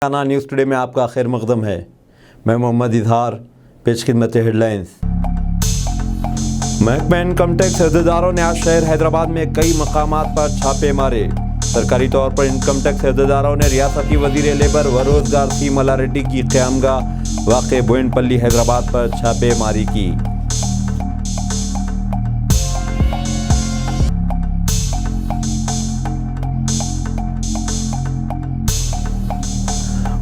News today میں آپ کا خیر مقدم ہے۔ میں محمد اظہار، پیش خدمت ہیڈ لائنز۔ محکمہ انکم ٹیکس عہدیداروں نے آج شہر حیدرآباد میں کئی مقامات پر چھاپے مارے۔ سرکاری طور پر انکم ٹیکس عہدیداروں نے ریاستی وزیر لیبر و روزگار سی ملاریڈی کی قیامگاہ واقع بوئن پلی حیدرآباد پر چھاپے ماری کی۔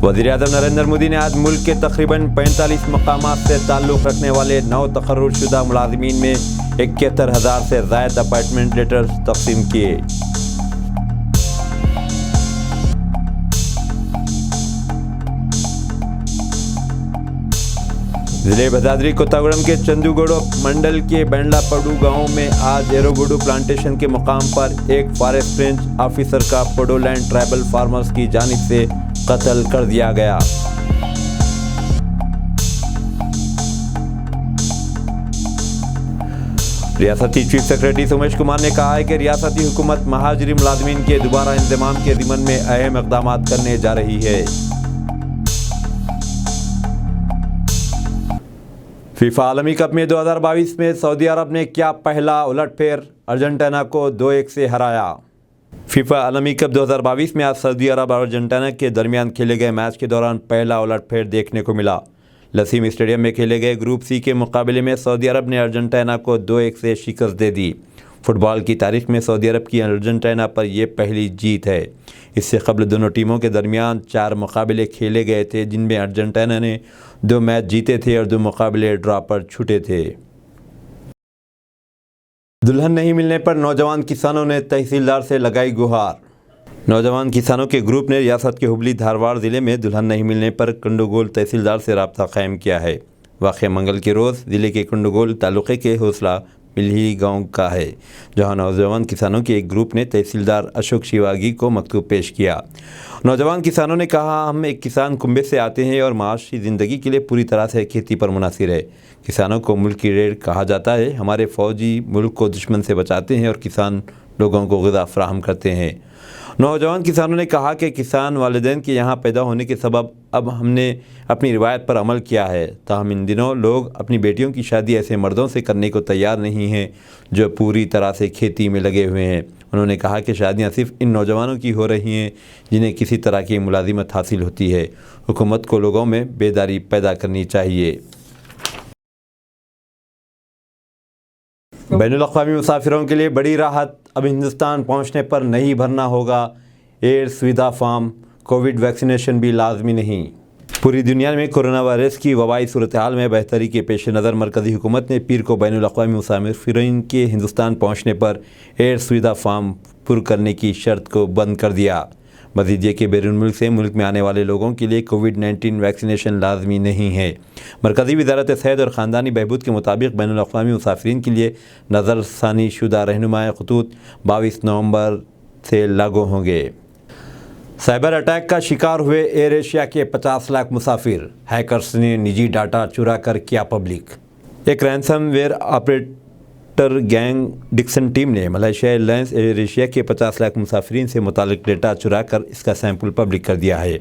وزیر اعظم نریندر مودی نے آج ملک کے تقریباً 45 مقامات سے تعلق رکھنے والے 9 تقرر شدہ ملازمین میں 71,000 سے زائد اپائنٹمنٹ لیٹرز تقسیم کیے۔ ضلع بھدادری کوتاگوڑم کے چندوگوڑو منڈل کے بینڈلا پڈو گاؤں میں آج ایروگوڈو پلانٹیشن کے مقام پر ایک فارسٹ رینج آفیسر کا پڈو لینڈ ٹرائبل فارمرز کی جانب سے قتل کر دیا گیا۔ ریاستی چیف سیکرٹری سومیش کمار نے کہا ہے کہ ریاستی حکومت مہاجری ملازمین کے دوبارہ انضمام کے ضمن میں اہم اقدامات کرنے جا رہی ہے۔ فیفا عالمی کپ میں 2022 میں سعودی عرب نے کیا پہلا الٹ پھیر، ارجنٹینا کو 2-1 سے ہرایا۔ فیفا عالمی کپ 2022 میں آج سعودی عرب اور ارجنٹینا کے درمیان کھیلے گئے میچ کے دوران پہلا الٹ پھیر دیکھنے کو ملا۔ لسیم اسٹیڈیم میں کھیلے گئے گروپ سی کے مقابلے میں سعودی عرب نے ارجنٹینا کو 2-1 سے شکست دے دی۔ فٹ بال کی تاریخ میں سعودی عرب کی ارجنٹینا پر یہ پہلی جیت ہے۔ اس سے قبل دونوں ٹیموں کے درمیان 4 مقابلے کھیلے گئے تھے، جن میں ارجنٹینا نے 2 میچ جیتے تھے اور 2 مقابلے ڈرا پر چھوٹے تھے۔ دلہن نہیں ملنے پر نوجوان کسانوں نے تحصیلدار سے لگائی گہار۔ نوجوان کسانوں کے گروپ نے ریاست کے ہبلی دھارواڑ ضلع میں دلہن نہیں ملنے پر کنڈوگول تحصیلدار سے رابطہ قائم کیا ہے۔ واقعہ منگل کے روز ضلع کے کنڈوگول تعلقے کے حوصلہ ملہی گاؤں کا ہے، جہاں نوجوان کسانوں کے ایک گروپ نے تحصیلدار اشوک شیواگی کو مکتوب پیش کیا۔ نوجوان کسانوں نے کہا، ہم ایک کسان کنبے سے آتے ہیں اور معاشی زندگی کے لیے پوری طرح سے کھیتی پر منحصر ہے۔ کسانوں کو ملک کی ریڑھ کہا جاتا ہے۔ ہمارے فوجی ملک کو دشمن سے بچاتے ہیں اور کسان لوگوں کو غذا فراہم کرتے ہیں۔ نوجوان کسانوں نے کہا کہ کسان والدین کے یہاں پیدا ہونے کے سبب اب ہم نے اپنی روایت پر عمل کیا ہے، تاہم ان دنوں لوگ اپنی بیٹیوں کی شادی ایسے مردوں سے کرنے کو تیار نہیں ہیں جو پوری طرح سے کھیتی میں لگے ہوئے ہیں۔ انہوں نے کہا کہ شادیاں صرف ان نوجوانوں کی ہو رہی ہیں جنہیں کسی طرح کی ملازمت حاصل ہوتی ہے۔ حکومت کو لوگوں میں بیداری پیدا کرنی چاہیے۔ بین الاقوامی مسافروں کے لیے بڑی راحت، اب ہندوستان پہنچنے پر نہیں بھرنا ہوگا ایئر سویدھا فارم، کووڈ ویکسینیشن بھی لازمی نہیں۔ پوری دنیا میں کورونا وائرس کی وبائی صورتحال میں بہتری کے پیش نظر مرکزی حکومت نے پیر کو بین الاقوامی مسافرین کے ہندوستان پہنچنے پر ایئر سویدھا فارم پر کرنے کی شرط کو بند کر دیا۔ مزید یہ کہ بیرون ملک سے ملک میں آنے والے لوگوں کے لیے کووڈ-19 ویکسینیشن لازمی نہیں ہے۔ مرکزی وزارت صحت اور خاندانی بہبود کے مطابق بین الاقوامی مسافرین کے لیے نظر ثانی شدہ رہنمائی خطوط 22 نومبر سے لاگو ہوں گے۔ سائبر اٹیک کا شکار ہوئے ایئر ایشیا کے 50 لاکھ مسافر، ہیکرز نے نجی ڈاٹا چرا کر کیا پبلک۔ ایک ransomware operator gang Dixon team نے Malaysia airlines AirAsia کے 50 لاکھ مسافرین سے متعلق ڈیٹا چرا کر اس کا سیمپل پبلک کر دیا ہے۔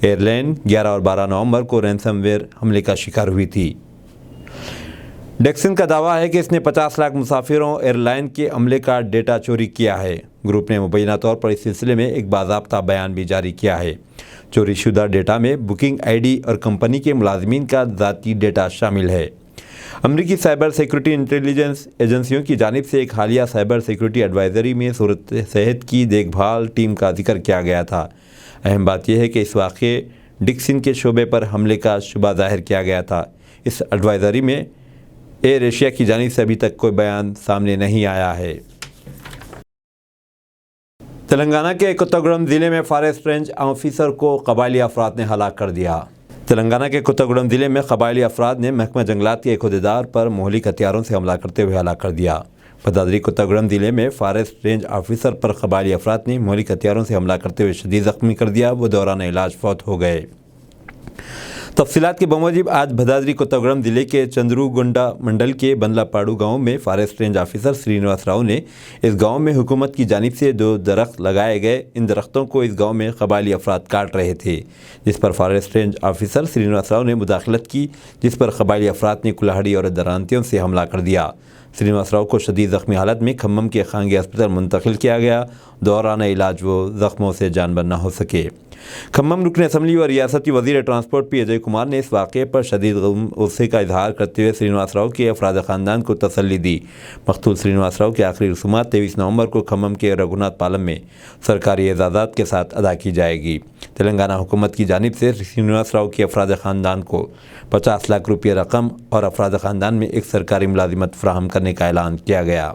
ایئر لائن 11 اور 12 نومبر کو رینسم ویئر حملے کا شکار ہوئی تھی۔ ڈکسن کا دعویٰ ہے کہ اس نے 50 لاکھ مسافروں ایئر لائن کے عملے کا ڈیٹا چوری کیا ہے۔ گروپ نے مبینہ طور پر اس سلسلے میں ایک باضابطہ بیان بھی جاری کیا ہے۔ چوری شدہ ڈیٹا میں بکنگ آئی ڈی اور کمپنی کے ملازمین کا ذاتی ڈیٹا شامل ہے۔ امریکی سائبر سیکورٹی انٹیلیجنس ایجنسیوں کی جانب سے ایک حالیہ سائبر سیکورٹی ایڈوائزری میں صورت صحت کی دیکھ بھال ٹیم کا ذکر کیا گیا تھا۔ اہم بات یہ ہے کہ اس واقعے ڈکسن کے شعبے پر حملے کا شبہ ظاہر کیا گیا تھا۔ اس ایڈوائزری میں ایئر ایشیا کی جانب سے ابھی تک کوئی بیان سامنے نہیں آیا ہے۔ تلنگانہ کے کوتاگوڑم ضلع میں فارسٹ رینج آفیسر کو قبائلی افراد نے ہلاک کر دیا۔ تلنگانہ کے کوتاگوڑم ضلع میں قبائلی افراد نے محکمہ جنگلات کے ایک عہدیدار پر مہلک ہتھیاروں سے حملہ کرتے ہوئے ہلاک کر دیا۔ بھدادری کوتاگوڑم ضلع میں فارسٹ رینج آفیسر پر قبائلی افراد نے مہلک ہتھیاروں سے حملہ کرتے ہوئے شدید زخمی کر دیا۔ وہ دوران علاج فوت ہو گئے۔ तफसीलात के बमूजिब आज भद्राद्री कोत्तागुड़म जिले के चंद्रूगुंडा मंडल के बंदलापाड़ू गांव में forest range officer Srinivas Rao ने इस गांव में हुकूमत की जानिब से 2 दरख्त लगाए गए। इन दरख्तों को इस गांव में कबायली अफराद काट रहे थे, जिस पर forest range officer Srinivas Rao ने मुदाखलत की, जिस पर कबायली अफराद ने कुल्हाड़ी और दरांतियों से हमला कर दिया। श्रीनिवास राव को शदीद ज़ख्मी हालत में खम्मम के खानगी अस्पताल मुंतकिल किया गया। दौरान इलाज वो ज़ख्मों से जानबर न हो सके। खम्मम रुकन असम्बली और रियासती वज़ीर ट्रांसपोर्ट पी अजय कुमार ने इस वाक़े पर शदीद गुस्से का इजहार करते हुए श्रीनिवास राव के अफराद ख़ानदान को तसल्ली दी। मक़तूल श्रीनिवास राव की आखिरी रसूमात 23 नवंबर को खम्मम के रघुनाथ पालम में सरकारी एजाज़ात के साथ अदा की जाएगी। तेलंगाना हुकूमत की जानिब से श्रीनिवास राव के अफराद ख़ानदान को 50 लाख रुपये रकम और अफराद ख़ानदान में एक सरकारी मुलाजिमत फ़राहम करने का ऐलान किया गया।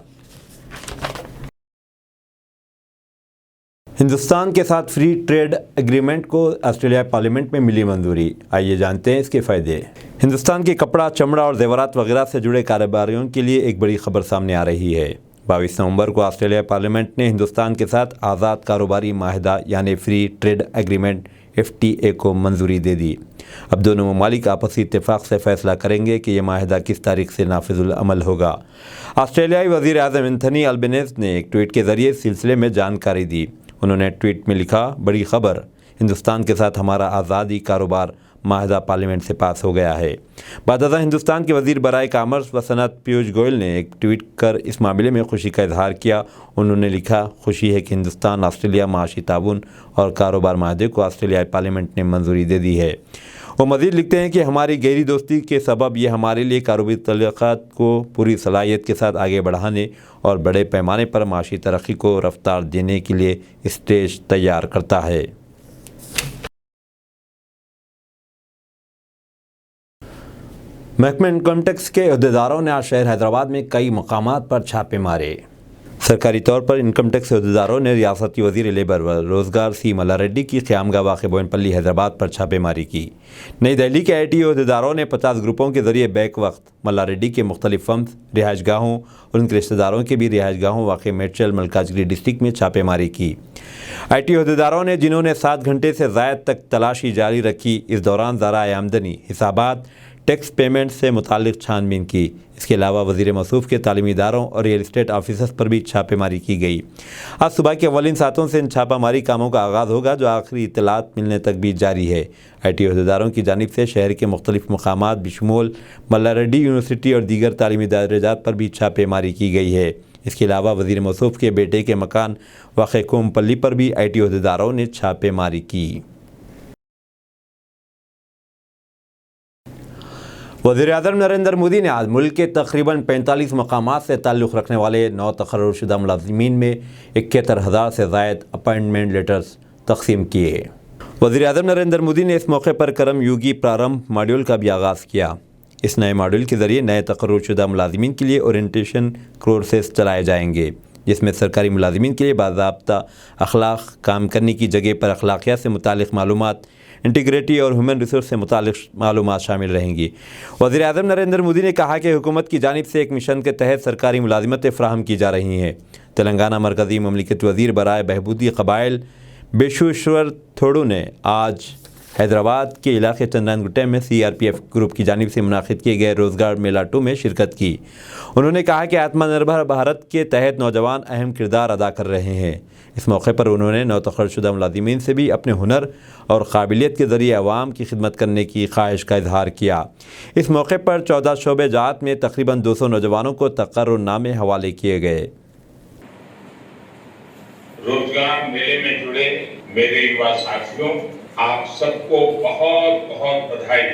हिंदुस्तान के साथ फ्री ट्रेड एग्रीमेंट को ऑस्ट्रेलिया पार्लियामेंट में मिली मंजूरी। आइए जानते हैं इसके फ़ायदे। हिंदुस्तान के कपड़ा, चमड़ा और जेवरात वगैरह से जुड़े कारोबारियों के लिए एक बड़ी खबर सामने आ रही है। 22 नवंबर को ऑस्ट्रेलिया पार्लियामेंट ने हिंदुस्तान के साथ आज़ाद कारोबारी माहिदा यानी फ्री ट्रेड एग्रीमेंट FTA को मंजूरी दे दी। अब दोनों ममालिक आपसी इत्तेफाक से फैसला करेंगे कि यह माहिदा किस तारीख से नाफिजुल अमल होगा। ऑस्ट्रेलियाई वज़ीर आज़म एंथनी अल्बेनीज़ ने एक ट्वीट के ज़रिए इस सिलसिले में जानकारी दी। उन्होंने ट्वीट में लिखा, बड़ी खबर, हिंदुस्तान के साथ हमारा आज़ादी कारोबार माहिदा पार्लियामेंट से पास हो गया है। बादशाह हिंदुस्तान के वज़ीर बराए कामर्स व सनअत पीयूष गोयल ने एक ट्वीट कर इस मामले में खुशी का इजहार किया। उन्होंने लिखा, खुशी है कि हिंदुस्तान ऑस्ट्रेलिया माशी ताउन और कारोबार माहदे को ऑस्ट्रेलियाई पार्लियामेंट ने मंजूरी दे दी है। वो मज़ीद लिखते हैं कि हमारी गहरी दोस्ती के सबब यह हमारे लिए कारोबारी तल्लुक़ात को पूरी सलाहियत के साथ आगे बढ़ाने और बड़े पैमाने पर माशी तरक्की को रफ्तार देने के लिए स्टेज तैयार करता है। महकमा इनकम टैक्स के अहदेदारों ने आज शहर हैदराबाद में कई मकामात पर छापे मारे। सरकारी तौर पर इनकम टैक्स अहदेदारों ने रियासती वज़ीर लेबर व रोज़गार सी मल्लारेड्डी की क़यामगाह वाक़ बोयनपल्ली हैदराबाद पर छापेमारी की। नई दिल्ली के ITO अहदेदारों ने 50 ग्रुपों के ज़रिए बैक वक्त मल्लारेड्डी के मुख्तलिफ फर्म्स, रिहाइशगाहों और उनके रिश्तेदारों के भी रिहाइशगाहों वाक़ मेडचल मलकाजगिरी डिस्ट्रिक्ट में छापेमारी की। ITO अहदेदारों ने, जिन्होंने 7 घंटे से ज़ायद तक तलाशी जारी रखी, इस दौरान ज़राए आमदनी, हिसाबात, टैक्स पेमेंट से मुतालिक छानबीन की। इसके अलावा वज़ीर मौसूफ़ के तालीमी इदारों और रियल इस्टेट ऑफिसर्स पर भी छापेमारी की गई। आज सुबह के अवलिन सातों से इन छापामारी कामों का आगाज़ होगा, जो आखिरी इत्तलात मिलने तक भी जारी है। ITO अहदेदारों की जानिब से शहर के मुख्तलिफ मकामात बिशमूल मल्लारेड्डी यूनिवर्सिटी और दीगर तालीमी इदारात पर भी छापेमारी की गई है। इसके अलावा वज़ीर मौसूफ़ के बेटे के मकान वाक़ कोमपल्ली पर भी ITO अहदेदारों ने छापेमारी की। वज़ीर-ए-आज़म नरेंद्र मोदी ने आज मुल्क के तकरीबन 45 मकामात से ताल्लुक़ रखने वाले 9 तक़र्रुरशुदा मुलाज़िमीन में 71,000 से ज़ायद अपॉइंटमेंट लेटर्स तक़सीम किए। वज़ीर-ए-आज़म नरेंद्र मोदी ने इस मौके पर करम योगी प्रारंभ मॉड्यूल का भी आगाज़ किया। इस नए मॉड्यूल के ज़रिए नए तक़र्रुरशुदा मुलाज़िमीन के लिए ओरिएंटेशन कोर्सेस चलाए जाएंगे, जिसमें सरकारी मुलाज़िमीन के लिए बाज़ाब्ता अखलाक, काम करने की जगह पर अखलाकियात से मुतालिक मालूमात, इंटीग्रिटी और ह्यूमन रिसोर्स से मुतालिक मालूमात शामिल रहेंगी। वज़ीर-ए-आज़म नरेंद्र मोदी ने कहा कि हुकूमत की जानिब से एक मिशन के तहत सरकारी मुलाजिमतें फ़राहम की जा रही हैं। तेलंगाना मरकज़ी ममलिकती वज़ीर बराए बहबूदी क़बाइल बेशुश्वर थोड़ू ने आज हैदराबाद के इलाके चंदनगुट्टे में CRPF ग्रुप की जानिब से मुनाक़िद किए गए रोज़गार मेला 2 में शिरकत की। उन्होंने कहा कि आत्मनिर्भर भारत के तहत नौजवान अहम किरदार अदा कर रहे हैं। इस मौके पर उन्होंने नौतख़र्रशुदा मुलाज़िमीन से भी अपने हुनर और काबिलियत के ज़रिए अवाम की खिदमत करने की ख्वाहिश का इजहार किया। इस मौके पर 14 शोबे जात में तकरीबन 200 नौजवानों को तक़र्रुरनामे हवाले किए गए। रोजगार मेले में जुड़े मेरे युवा साथियों, आप सबको बहुत बहुत बधाई।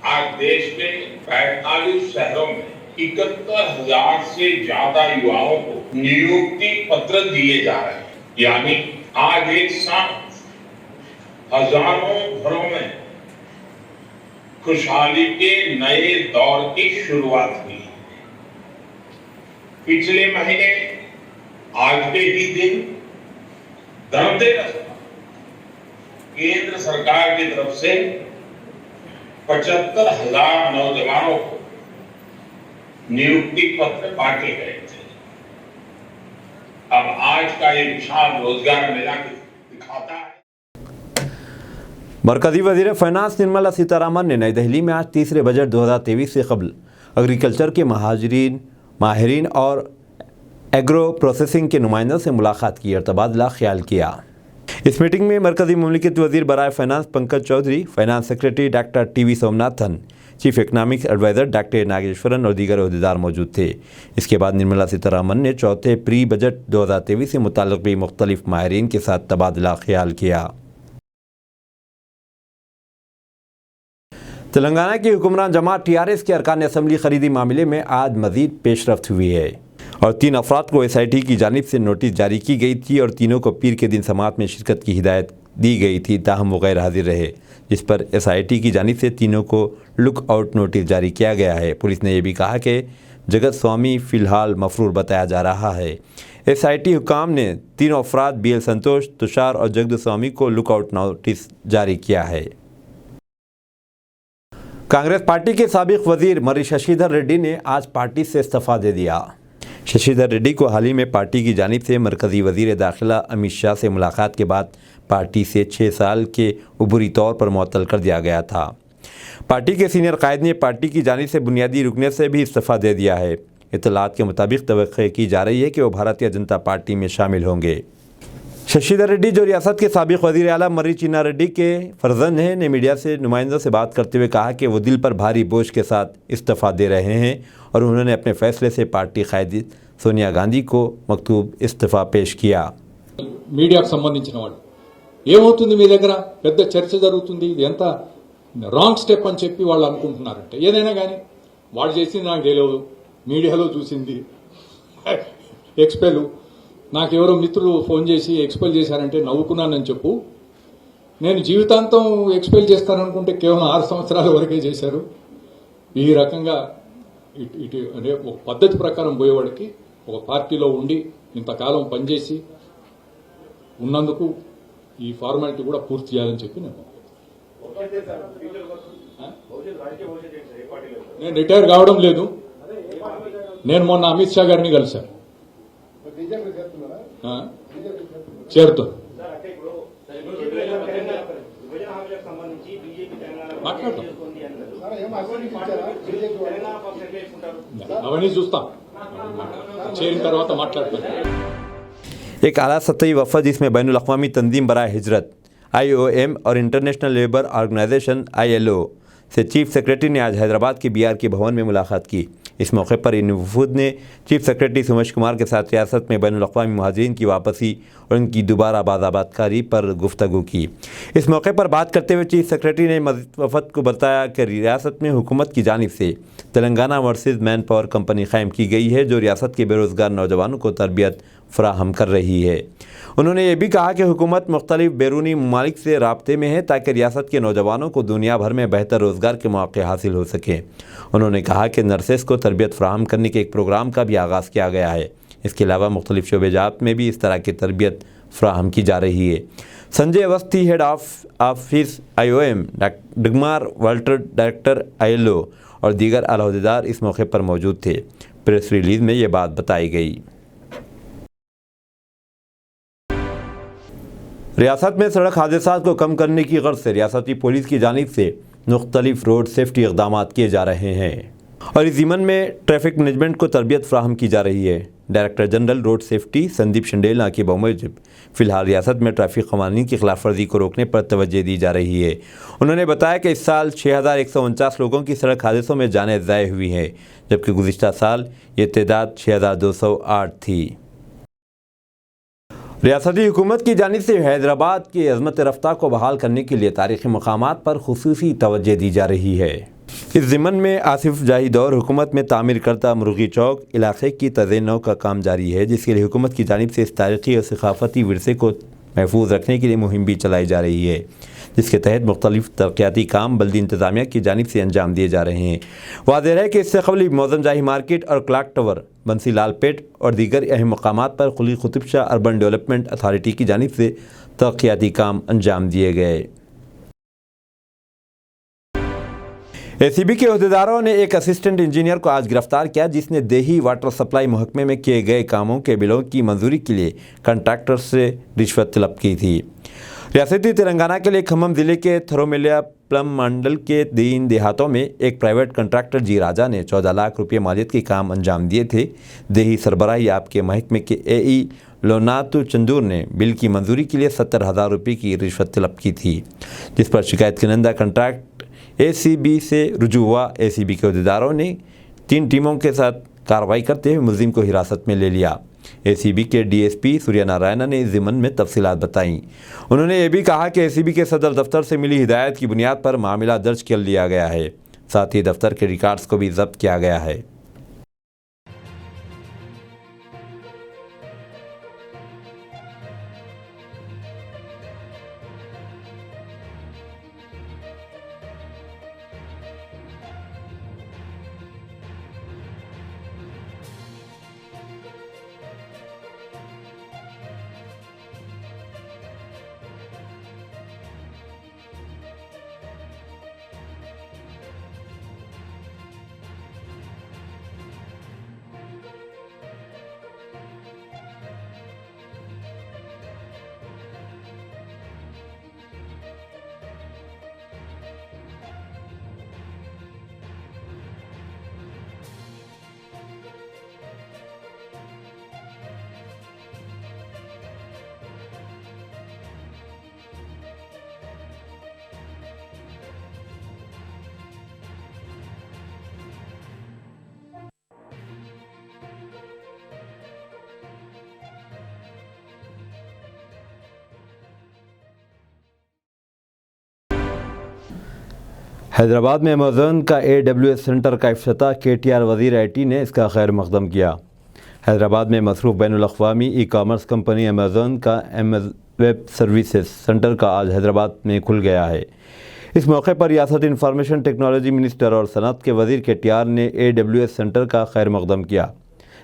आज देश के 45 शहरों में 71,000 से ज्यादा युवाओं को नियुक्ति पत्र दिए जा रहे हैं। यानी आज एक साथ हजारों घरों में खुशहाली के नए दौर की शुरुआत हुई। पिछले महीने आज के ही दिन धनतेरस केंद्र सरकार की तरफ से 75,000 नौजवानों को नियुक्ति पत्र बांटे गए थे। अब आज का ये विशाल रोजगार मेला दिखाता है। मरकजी वज़ीर फाइनेंस निर्मला सीतारामन ने नई दिल्ली में आज तीसरे बजट 2023 से कबल एग्रीकल्चर के माहिरीन और एग्रो प्रोसेसिंग के नुमाइंदों से मुलाकात की और तबादला ख्याल किया। इस मीटिंग में मरकजी मुमलिकत वज़ीर बराए finance Pankaj Chaudhary, finance secretary doctor TV. Somanathan, chief economics adviser doctor Nageswaran और दीगर अहदेदार मौजूद थे। इसके बाद निर्मला सीतारामन ने चौथे प्री बजट 2023 से मुताल्लिक़ भी मुख्तलिफ माहिरीन के साथ तबादला ख्याल किया। तेलंगाना की हुक्मरान जमात टीआरएस के अरकान असम्बली खरीदी मामले में आज मज़ीद पेशरफ्त हुई है और 3 अफराद को एसआईटी की जानिब से नोटिस जारी की गई थी और तीनों को पीर के दिन समाअत में शिरकत की हिदायत दी गई थी, ताहम वो गैर हाजिर रहे, जिस पर एसआईटी की जानिब से तीनों को लुक आउट नोटिस जारी किया गया है। पुलिस ने यह भी कहा कि जगत स्वामी फ़िलहाल मफरूर बताया जा रहा है। एसआईटी हुकाम ने 3 अफराद बीएल संतोष, तुषार और जगत स्वामी को लुक आउट नोटिस जारी किया है। कांग्रेस पार्टी के साबिक वज़ीर मर्री शशिधर रेड्डी ने आज पार्टी से इस्तीफ़ा दे दिया। शशिधर रेड्डी को हाल ही में पार्टी की जानिब से मरकज़ी वज़ीर दाखिला अमित शाह से मुलाकात के बाद पार्टी से 6 साल के उबूरी तौर पर मुअत्तल कर दिया गया था। पार्टी के सीनियर कायद ने पार्टी की जानिब से बुनियादी रुकनियत से भी इस्तीफ़ा दे दिया है। इत्तलात के मुताबिक तवक्को की जा रही है कि वो भारतीय जनता पार्टी में शामिल होंगे। शशिधर रेड्डी, जो रियासत के साबिक वज़ीर आला मर्री चिन्ना रेड्डी के फर्जंद हैं, ने मीडिया से नुमाइंदों से बात करते हुए कहा कि वो दिल पर भारी बोझ के साथ इस्तीफ़ा दे रहे हैं और उन्होंने अपने फैसले से पार्टी कायदी सोनिया गांधी को मकतूब इस्तीफ़ा पेश किया। మీడియాకు సంబంధించిన వాళ్ళు ఏమవుతుంది, మీ దగ్గర పెద్ద చర్చ జరుగుతుంది, ఇది ఎంత రాంగ్ స్టెప్ అని చెప్పి వాళ్ళు అనుకుంటున్నారంటే, ఏదైనా కానీ వాళ్ళు చేసింది నాకు తెలియదు, మీడియాలో చూసింది ఎక్స్పెల్, నాకు ఎవరో మిత్రులు ఫోన్ చేసి ఎక్స్పెల్ చేశారంటే నవ్వుకున్నానని చెప్పు. నేను జీవితాంతం ఎక్స్పెల్ చేస్తాననుకుంటే కేవలం 6 సంవత్సరాల వరకే చేశారు. ఈ రకంగా ఇటు అంటే ఒక పద్ధతి ప్రకారం పోయేవాడికి ఒక పార్టీలో ఉండి ఇంతకాలం పనిచేసి ఉన్నందుకు ఈ ఫార్మాలిటీ కూడా పూర్తి చేయాలని చెప్పి నేను రిటైర్ కావడం లేదు. నేను మొన్న అమిత్ షా గారిని కలిశాను, చేరుతాను, మాట్లాడతాం, అవన్నీ చూస్తాం, చేరిన తర్వాత మాట్లాడతాం। एक आला सतही वफ़द जिसमें बैनुल अक़वामी तंजीम बराए हिजरत IOM और इंटरनेशनल लेबर ऑर्गेनाइजेशन ILO से चीफ सेक्रेटरी ने आज हैदराबाद के BR के भवन में मुलाकात की। इस मौके पर इन वफूद ने चीफ सेक्रेटरी सुमेश कुमार के साथ रियासत में बैनुल अक़वामी मुहाजिरीन की वापसी और उनकी दोबारा बाज़ाबातकारी पर गुफ्तगू की। इस मौके पर बात करते हुए चीफ सेक्रेटरी ने वफद को बताया कि रियासत में हुकूमत की जानिब से Telangana versus man power company क़ायम की गई है, जो रियासत के बेरोज़गार नौजवानों को तरबियत फ़राहम कर रही है। उन्होंने ये भी कहा कि हुकूमत मुख्तलिफ बैरूनी ममालिक से राब्ते में है ताकि रियासत के नौजवानों को दुनिया भर में बेहतर रोज़गार के मौक़े हासिल हो सकें। उन्होंने कहा कि नर्सेस को तरबियत फ़राहम करने के एक प्रोग्राम का भी आगाज़ किया गया है। इसके अलावा मुख्तलिफ शोबेजात में भी इस तरह की तरबियत फ़राहम की जा रही है। Sanjay Awasthi, head office IOM, Dagmar Walter, director ILO और दीगर आला अहदेदार इस मौके पर मौजूद थे। प्रेस रिलीज़ में ये बात बताई गई। रियासत में सड़क हादसात को कम करने की गर्ज से रियासती पुलिस की जानिब से मुख्तलिफ रोड सेफ्टी इक़दाम किए जा रहे हैं और इस ज़िमन में ट्रैफिक मैनेजमेंट को तरबियत फ़राहम की जा रही है। Director general road safety Sandeep Shandela की बमूजिब फ़िलहाल रियासत में ट्रैफिक क़वानीन की खिलाफ वर्जी को रोकने पर तवज्जो दी जा रही है। उन्होंने बताया कि इस साल 6149 लोगों की सड़क हादसों में जानें ज़ाय हुई हैं, जबकि गुज़िश्ता साल ये तादाद 6208 थी। रियासती हुकूमत की जानिब से हैदराबाद की अज़मत रफ्ता को बहाल करने के लिए तारीख़ी मकामात पर खुसूसी तवज्जो दी जा रही है। इस ज़िमन में आसिफ जाही दौर हुकूमत में तामीर करता मुर्गी चौक इलाके की तज़ीन का काम जारी है, जिसके लिए हुकूमत की जानिब से इस तारीख़ी और सक़ाफ़ती विरसे को महफूज रखने के लिए मुहिम भी चलाई जा रही है, जिसके तहत मुख्तलिफ तरक्याती काम बल्दी इंतज़ामिया की जानिब से अंजाम दिए जा रहे हैं। वाज़ेह है कि इससे कबल मौज़म जाही मार्केट और क्लाक टावर, बंसी लाल पेट और दीगर अहम मकामात पर Quli Qutub Shah urban development authority की जानिब से तरक्याती काम अंजाम दिए गए। ACB के अहदेदारों ने एक असिस्टेंट इंजीनियर को आज गिरफ्तार किया, जिसने देही वाटर सप्लाई महकमे में किए गए कामों के बिलों की मंजूरी के लिए कॉन्ट्रैक्टर से रिश्वत तलब की थी। रियासती तेलंगाना के लिए खम्मम जिले के थरोमेलिया प्लम मंडल के 3 देहातों में एक प्राइवेट कॉन्ट्रैक्टर जी राजा ने 14 लाख रुपये मालियत के काम अंजाम दिए थे। देही सरबराही आपके महकमे के एई लोनातु चंदूर ने बिल की मंजूरी के लिए 70,000 रुपये की रिश्वत तलब की थी, जिस पर शिकायत करंदा कॉन्ट्रैक्ट एसीबी से रुजू हुआ। एसीबी के अहदेदारों ने 3 टीमों के साथ कार्रवाई करते हुए मुलजिम को हिरासत में ले लिया। एसीबी के डीएसपी सूर्य नारायण ने इस ज़िमन में तफसीलात बताईं। उन्होंने ये भी कहा कि एसीबी के सदर दफ्तर से मिली हिदायत की बुनियाद पर मामला दर्ज कर लिया गया है, साथ ही दफ्तर के रिकॉर्ड्स को भी जब्त किया गया है। हैदराबाद में अमेज़न का AWS सेंटर का इफ्तिताह KTR वज़ीर IT ने इसका खैर मक़दम किया। हैदराबाद में मसरूफ़ बैनुल-अक़वामी ई-कॉमर्स कंपनी अमेज़न का वेब सर्विसेज सेंटर का आज हैदराबाद में खुल गया है। इस मौके पर रियासत इंफॉर्मेशन टेक्नोलॉजी मिनिस्टर और सनअत के वज़ीर KTR ने AWS सेंटर का खैर मक़दम किया।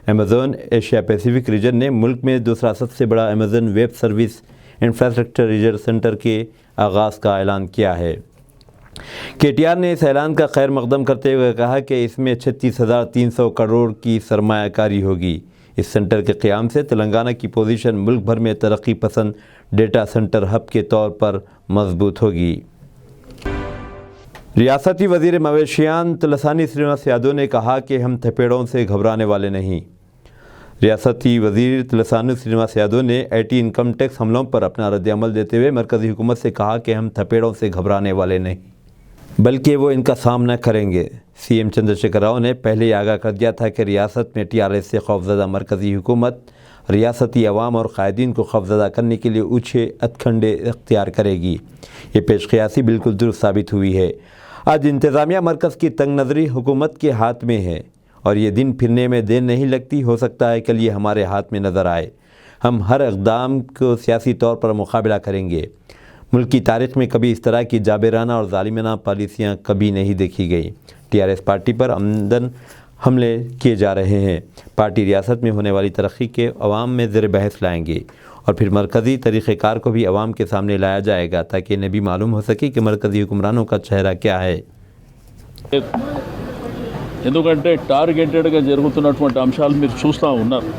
अमेज़न एशिया पैसिफिक रीजन ने मुल्क में दूसरा सबसे बड़ा Amazon web service infrastructure research centre के आगाज़ का ऐलान किया है। KTR ने इस ऐलान का खैर मक़दम करते हुए कहा कि इसमें 36,300 करोड़ की सरमायाकारी होगी। इस सेंटर के क़याम से तेलंगाना की पोजीशन मुल्क भर में तरक्की पसंद डेटा सेंटर हब के तौर पर मजबूत होगी। रियासती वज़ीर मवेशियान तलसानी श्रीनिवास यादव ने कहा कि हम थपेड़ों से घबराने वाले नहीं। रियासती वज़ीर तलसानी श्रीनिवास यादव ने IT इनकम टैक्स हमलों पर अपना रद्द-ए-अमल देते हुए मरकज़ी हुकूमत से कहा कि हम थपेड़ों से घबराने वाले नहीं, बल्कि वो इनका सामना करेंगे। CM चंद्रशेखर राव ने पहले ही आगाह कर दिया था कि रियासत में TRS से खौफज़दा मरकज़ी हुकूमत रियासती अवाम और क़ायदीन को खौफज़दा करने के लिए ऊँचे हथकंडे इख्तियार करेगी। ये पेशक़ियासी बिल्कुल दुरुस्त साबित हुई है। आज इंतज़ामिया मरकज़ की तंग नज़री हुकूमत के हाथ में है और ये दिन फिरने में देर नहीं लगती। हो सकता है कल ये हमारे हाथ में नज़र आए। हम हर इक़दाम को सियासी तौर पर मुकाबला करेंगे। मुल्क की तारीख़ में कभी इस तरह की जाबिराना और ज़ालिमाना पॉलिसियाँ कभी नहीं देखी गई। TRS पार्टी पर आमदन हमले किए जा रहे हैं। पार्टी रियासत में होने वाली तरक्की के अवाम में ज़ेर बहस लाएंगे और फिर मरकज़ी तरीक़ेकार को भी अवाम के सामने लाया जाएगा ताकि इन्हें भी मालूम हो सके कि मरकज़ी हुक्मरानों का चेहरा क्या है। ఎందుకంటే టార్గెటెడ్గా జరుగుతున్నటువంటి అంశాలు మీరు చూస్తూ ఉన్నారు.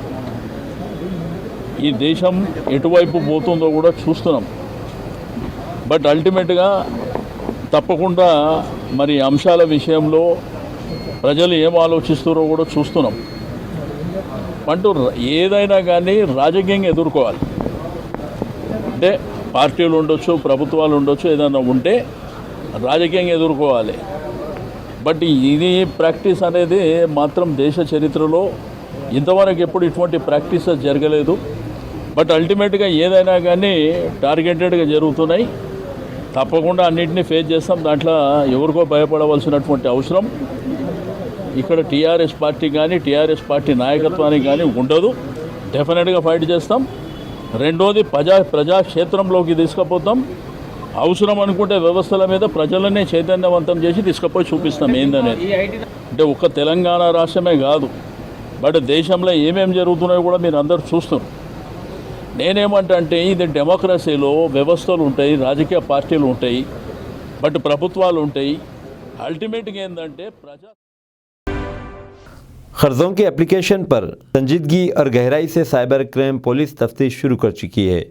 ఈ దేశం ఎటువైపు పోతుందో కూడా చూస్తున్నాం. బట్ అల్టిమేట్గా తప్పకుండా మరి అంశాల విషయంలో ప్రజలు ఏం ఆలోచిస్తారో కూడా చూస్తున్నాం. అంటూ ఏదైనా కానీ రాజకీయంగా ఎదుర్కోవాలి. అంటే పార్టీలు ఉండొచ్చు, ప్రభుత్వాలు ఉండొచ్చు, ఏదైనా ఉంటే రాజకీయంగా ఎదుర్కోవాలి. బట్ ఇది ప్రాక్టీస్ అనేది మాత్రం దేశ చరిత్రలో ఇంతవరకు ఎప్పుడు ఇటువంటి ప్రాక్టీస్ జరగలేదు. బట్ అల్టిమేట్గా ఏదైనా కానీ టార్గెటెడ్గా జరుగుతున్నాయి. తప్పకుండా అన్నింటినీ ఫేస్ చేస్తాం. దాంట్లో ఎవరికో భయపడవలసినటువంటి అవసరం ఇక్కడ టీఆర్ఎస్ పార్టీ కానీ టీఆర్ఎస్ పార్టీ నాయకత్వానికి కానీ ఉండదు. డెఫినెట్గా ఫైట్ చేస్తాం. రెండోది ప్రజాక్షేత్రంలోకి తీసుకుపోతాం. అవసరం అనుకుంటే వ్యవస్థల మీద ప్రజలనే చైతన్యవంతం చేసి తీసుకుపోయి చూపిస్తాం ఏందనేది. అంటే ఒక్క తెలంగాణ రాష్ట్రమే కాదు, బట్ దేశంలో ఏమేమి జరుగుతున్నాయో కూడా మీరు అందరూ చూస్తున్నారు. నేనేమంటే ఇది డెమోక్రసీలో వ్యవస్థలు ఉంటాయి, రాజకీయ పార్టీలు ఉంటాయి, బట్ ప్రభుత్వాలు ఉంటాయి. అల్టిమేట్గా ఏంటంటే कर्ज़ों के एप्लीकेशन पर संजीदगी और गहराई से साइबर क्राइम पुलिस तफ्तीश शुरू कर चुकी है।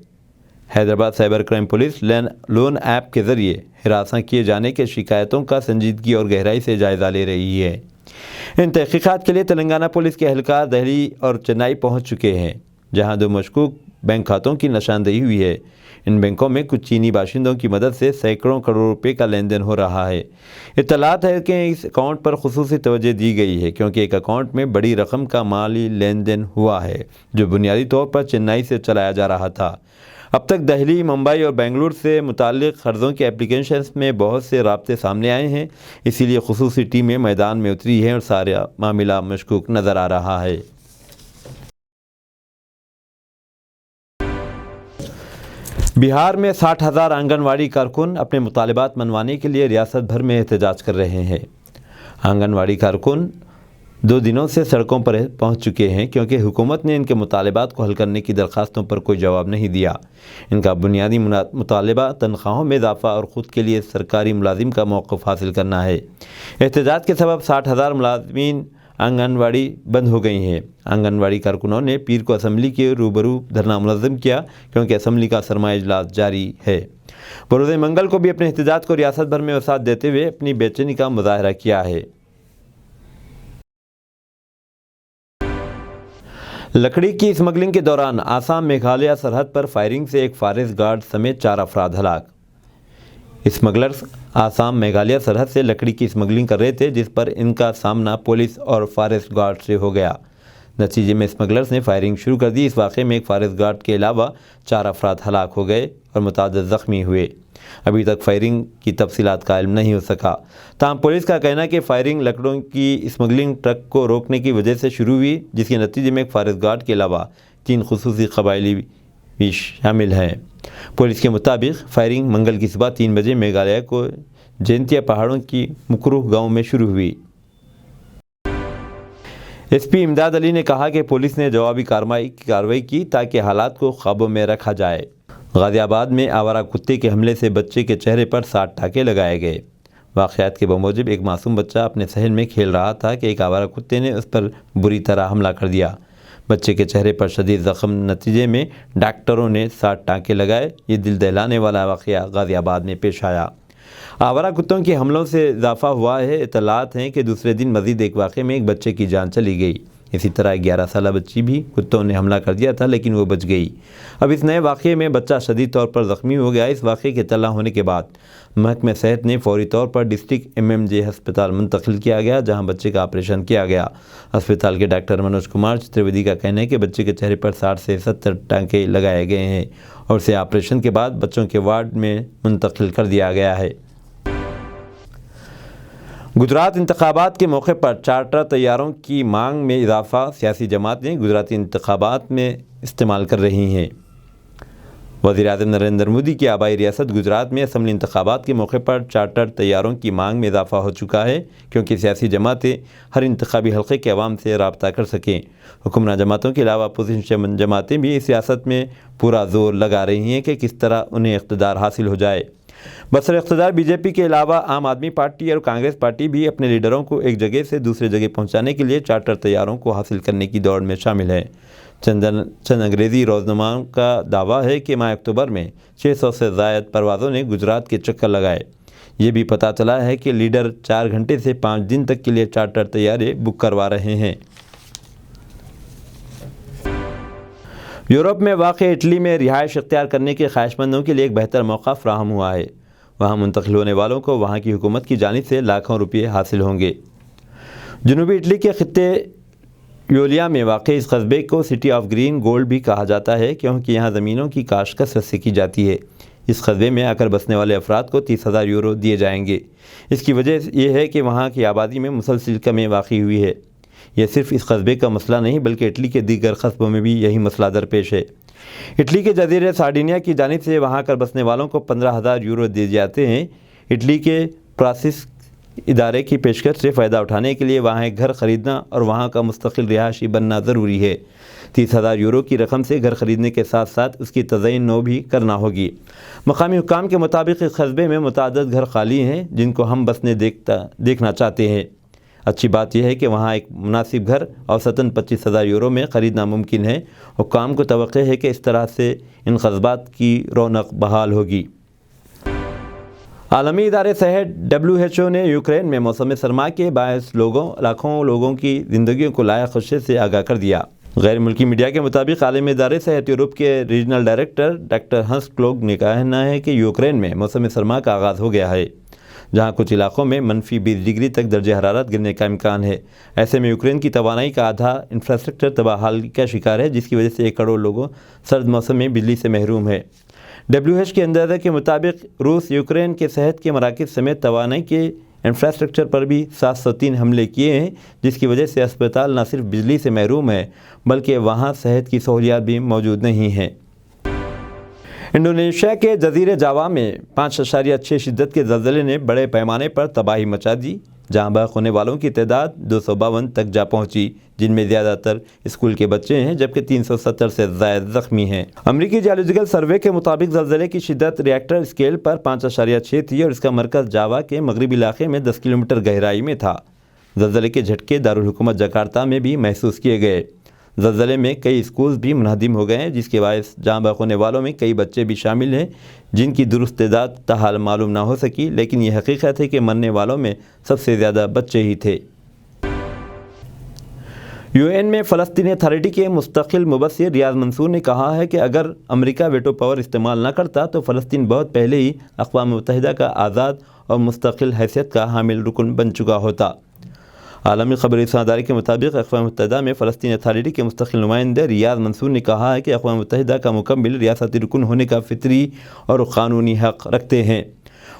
Hyderabad cyber crime police loan app کے ذریعے ہراساں کیے جانے کے شکایتوں کا سنجیدگی اور گہرائی سے جائزہ لے رہی ہے۔ ان تحقیقات کے لیے تلنگانہ پولیس کے اہلکار دہلی اور چنئی پہنچ چکے ہیں، جہاں 2 مشکوک بینک کھاتوں کی نشاندہی ہوئی ہے۔ ان بینکوں میں کچھ چینی باشندوں کی مدد سے سینکڑوں کروڑ روپے کا لین دین ہو رہا ہے۔ اطلاعات ہے کہ اس اکاؤنٹ پر خصوصی توجہ دی گئی ہے کیونکہ ایک اکاؤنٹ میں بڑی رقم کا مالی لین دین ہوا ہے جو بنیادی طور پر چنئی سے چلایا جا رہا تھا۔ اب تک دہلی، ممبئی اور بنگلور سے متعلق قرضوں کے اپلیکیشنز میں بہت سے رابطے سامنے آئے ہیں، اسی لیے خصوصی ٹیمیں میدان میں اتری ہیں اور سارا معاملہ مشکوک نظر آ رہا ہے۔ بہار میں 60,000 آنگن واڑی کارکن اپنے مطالبات منوانے کے لیے ریاست بھر میں احتجاج کر رہے ہیں۔ آنگن واڑی کارکن 2 دنوں سے سڑکوں پر پہنچ چکے ہیں کیونکہ حکومت نے ان کے مطالبات کو حل کرنے کی درخواستوں پر کوئی جواب نہیں دیا۔ ان کا بنیادی مطالبہ تنخواہوں میں اضافہ اور خود کے لیے سرکاری ملازم کا موقف حاصل کرنا ہے۔ احتجاج کے سبب 60,000 ملازمین آنگن واڑی بند ہو گئی ہیں۔ آنگن واڑی کارکنوں نے پیر کو اسمبلی کے روبرو دھرنا منظم کیا کیونکہ اسمبلی کا سرمائی اجلاس جاری ہے۔ بروز منگل کو بھی اپنے احتجاج کو ریاست بھر میں وسعت دیتے ہوئے اپنی بے چینی کا مظاہرہ کیا ہے۔ لکڑی کی اسمگلنگ کے دوران آسام میگھالیہ سرحد پر فائرنگ سے ایک فارسٹ گارڈ سمیت 4 افراد ہلاک۔ اسمگلرز آسام میگھالیہ سرحد سے لکڑی کی اسمگلنگ کر رہے تھے جس پر ان کا سامنا پولیس اور فارسٹ گارڈ سے ہو گیا۔ نتیجے میں اسمگلرز نے فائرنگ شروع کر دی۔ اس واقعے میں ایک فارسٹ گارڈ کے علاوہ 4 افراد ہلاک ہو گئے اور متعدد زخمی ہوئے۔ ابھی تک فائرنگ کی تفصیلات کا علم نہیں ہو سکا، تاہم پولیس کا کہنا ہے کہ فائرنگ لکڑوں کی اسمگلنگ ٹرک کو روکنے کی وجہ سے شروع ہوئی جس کے نتیجے میں ایک فارسٹ گارڈ کے علاوہ 3 خصوصی قبائلی بھی شامل ہیں۔ پولیس کے مطابق فائرنگ منگل کی صبح 3 بجے میگھالیہ کو جینتیا پہاڑوں کی مکروہ گاؤں میں شروع ہوئی۔ ایس پی امداد علی نے کہا کہ پولیس نے جوابی کارروائی کی تاکہ حالات کو قابو میں رکھا جائے۔ غازی آباد میں آوارہ کتے کے حملے سے بچے کے چہرے پر 60 ٹانکے لگائے گئے۔ واقعات کے بموجب ایک معصوم بچہ اپنے صحن میں کھیل رہا تھا کہ ایک آوارہ کتے نے اس پر بری طرح حملہ کر دیا۔ بچے کے چہرے پر شدید زخم، نتیجے میں ڈاکٹروں نے 60 ٹانکے لگائے۔ یہ دل دہلانے والا واقعہ غازی آباد میں پیش آیا۔ آوارہ کتوں کے حملوں سے اضافہ ہوا ہے۔ اطلاعات ہیں کہ دوسرے دن مزید ایک واقعے میں ایک بچے کی جان چلی گئی۔ اسی طرح 11 سالہ بچی بھی کتوں نے حملہ کر دیا تھا لیکن وہ بچ گئی۔ اب اس نئے واقعے میں بچہ شدید طور پر زخمی ہو گیا۔ اس واقعے کے اطلاع ہونے کے بعد محکمہ صحت نے فوری طور پر ڈسٹرکٹ MMJ ہسپتال منتقل کیا گیا جہاں بچے کا آپریشن کیا گیا۔ ہسپتال کے ڈاکٹر منوج کمار چترویدی کا کہنا ہے کہ بچے کے چہرے پر 60 سے 70 ٹانکے لگائے گئے ہیں اور اسے آپریشن کے بعد بچوں کے وارڈ میں منتقل کر دیا گیا ہے۔ گجرات انتخابات کے موقع پر چارٹر طیاروں کی مانگ میں اضافہ سیاسی جماعتیں گجراتی انتخابات میں استعمال کر رہی ہیں۔ وزیر اعظم نریندر مودی کی آبائی ریاست گجرات میں اسمبلی انتخابات کے موقع پر چارٹر طیاروں کی مانگ میں اضافہ ہو چکا ہے کیونکہ سیاسی جماعتیں ہر انتخابی حلقے کے عوام سے رابطہ کر سکیں۔ حکمراں جماعتوں کے علاوہ اپوزیشن جماعتیں بھی اس سیاست میں پورا زور لگا رہی ہیں کہ کس طرح انہیں اقتدار حاصل ہو جائے۔ بسر اقتدار BJP کے علاوہ عام آدمی پارٹی اور کانگریس پارٹی بھی اپنے لیڈروں کو ایک جگہ سے دوسرے جگہ پہنچانے کے لیے چارٹر طیاروں کو حاصل کرنے کی دوڑ میں شامل ہیں۔ چند انگریزی روزناموں کا دعویٰ ہے کہ ماہ اکتوبر میں 600 سے زائد پروازوں نے گجرات کے چکر لگائے۔ یہ بھی پتہ چلا ہے کہ لیڈر 4 گھنٹے سے 5 دن تک کے لیے چارٹر طیارے بک کروا رہے ہیں۔ یورپ میں واقع اٹلی میں رہائش اختیار کرنے کے خواہش مندوں کے لیے ایک بہتر موقع فراہم ہوا ہے۔ وہاں منتقل ہونے والوں کو وہاں کی حکومت کی جانب سے لاکھوں روپے حاصل ہوں گے۔ جنوبی اٹلی کے خطے یولیا میں واقع اس قصبے کو سٹی آف گرین گولڈ بھی کہا جاتا ہے کیونکہ یہاں زمینوں کی کاشت کثرت سے کی جاتی ہے۔ اس قصبے میں آ کر بسنے والے افراد کو 30,000 یورو دیے جائیں گے۔ اس کی وجہ یہ ہے کہ وہاں کی آبادی میں مسلسل کمی واقع ہوئی ہے۔ یہ صرف اس قصبے کا مسئلہ نہیں بلکہ اٹلی کے دیگر قصبوں میں بھی یہی مسئلہ درپیش ہے۔ اٹلی کے جزیرے سارڈینیا کی جانب سے وہاں کر بسنے والوں کو 15,000 یورو دیے جاتے ہیں۔ اٹلی کے پراسس ادارے کی پیشکش سے فائدہ اٹھانے کے لیے وہاں ایک گھر خریدنا اور وہاں کا مستقل رہائشی بننا ضروری ہے۔ 30,000 یورو کی رقم سے گھر خریدنے کے ساتھ ساتھ اس کی تزئین نو بھی کرنا ہوگی۔ مقامی حکام کے مطابق اس قصبے میں متعدد گھر خالی ہیں جن کو ہم بسنے دیکھنا چاہتے ہیں۔ अच्छी बात यह है कि वहाँ एक मुनासिब घर औसतन 25,000 यूरो में ख़रीदना मुमकिन है। हुक्काम को तवक्को है कि इस तरह से इन क़स्बात की रौनक बहाल होगी। आलमी इदारे सेहत WHO ने यूक्रेन में मौसम सरमा के बायस लाखों लोगों की ज़िंदगियों को लायक खुशी से आगाह कर दिया। गैर मुल्की मीडिया के मुताबिक आलमी इदारे सेहत यूरोप के रीजनल डायरेक्टर डॉक्टर हंस क्लोग ने कहना है कि यूक्रेन में मौसम सरमा का आगाज़ हो गया है, जहां कुछ इलाकों में -20 डिग्री तक दर्जे हरारत गिरने का इम्कान है। ऐसे में यूक्रेन की तवानाई का आधा इंफ्रास्ट्रक्चर तबाहाली का शिकार है, जिसकी वजह से 1 करोड़ लोगों सर्द मौसम में बिजली से महरूम है। WHO के अंदाज़े के मुताबिक रूस यूक्रेन के सेहत के मराकज़ समेत तवानाई के इंफ्रास्ट्रक्चर पर भी 703 हमले किए हैं, जिसकी वजह से अस्पताल न सिर्फ बिजली से महरूम है बल्कि वहाँ सेहत की सहूलियात भी मौजूद नहीं हैं। इंडोनेशिया के जजीरे जावा में 5.6 शिद्दत के ज़लज़ले ने बड़े पैमाने पर तबाही मचा दी, जहाँ बहक होने वालों की तादाद 252 तक जा पहुँची, जिनमें ज़्यादातर स्कूल के बच्चे हैं जबकि 370 से ज़ायद ज़ख्मी हैं। अमरीकी जियोलॉजिकल सर्वे के मुताबिक ज़लज़ले की शिद्दत रिएक्टर स्केल पर 5.6 थी और इसका मरकज़ जावा के मगरबी इलाके में 10 किलोमीटर गहराई में था। ज़लज़ले के झटके दारुल हुकूमत जकार्ता में भी महसूस किए गए। ज़लज़ले में कई स्कूल भी मुनहदिम हो गए हैं, जिसके बायस जहाँ बहक होने वालों में कई बच्चे भी शामिल हैं जिनकी दुरुस्त तादाद ताहाल मालूम ना हो सकी, लेकिन यह हकीकत है कि मरने वालों में सबसे ज़्यादा बच्चे ही थे। UN में फ़लस्तीनी अथॉरिटी के मुस्तकिल मुबस्सिर रियाज़ मंसूर ने कहा है कि अगर अमेरिका वेटो पावर इस्तेमाल न करता तो फ़लस्तीन बहुत पहले ही अक़वाम मुत्तहिदा का आज़ाद और मुस्तकिल हैसियत का हामिल रुकन बन चुका होता। आलमी ख़बरी रसादारी के मुताबिक अक़वाम मुत्तहिदा में फ़लस्तीनी अथॉरिटी के मुस्तकिल नुमाइंदे रियाज़ मंसूर ने कहा है कि अक़वाम मुत्तहिदा का मुकम्मिल रियासती रुकन होने का फ़ितरी और क़ानूनी हक़ रखते हैं।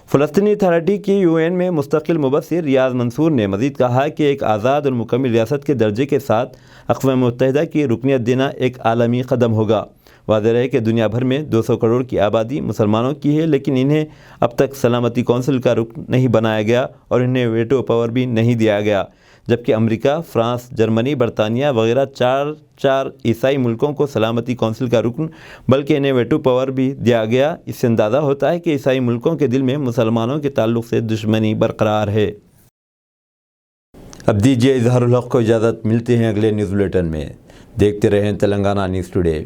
फ़लस्तीनी अथॉरिटी की UN में मुस्तकिल मुबस्सिर रियाज़ मंसूर ने मज़ीद कहा कि एक आज़ाद और मुकम्मिल रियासत के दर्जे के साथ अक़वाम मुत्तहिदा की रुकनियत देना एक आलमी कदम होगा। वाज़ेह है कि दुनिया भर में 200 करोड़ की आबादी मुसलमानों की है, लेकिन इन्हें अब तक सलामती कौंसिल का रुकन नहीं बनाया गया और इन्हें वेटो पावर भी नहीं दिया गया, जबकि अमेरिका, फ्रांस, जर्मनी, बरतानिया वगैरह चार ईसाई मुल्कों को सलामती कौंसिल का रुकन बल्कि इन्हें वेटो पावर भी दिया गया। इससे अंदाज़ा होता है कि ईसाई मुल्कों के दिल में मुसलमानों के ताल्लुक़ से दुश्मनी बरकरार है। अब दीजिए इज़हारुल हक़ को इजाज़त, मिलते हैं अगले न्यूज़ बुलेटिन में। देखते रहें तेलंगाना न्यूज़ टुडे।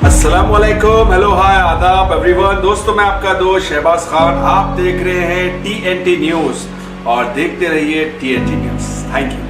अस्सलामुअलैकुम, हेलो, हाय, आदाब एवरीवन। दोस्तों, मैं आपका दोस्त शहबाज खान, आप देख रहे हैं TNT न्यूज़ और देखते रहिए TNT न्यूज़। Thank you.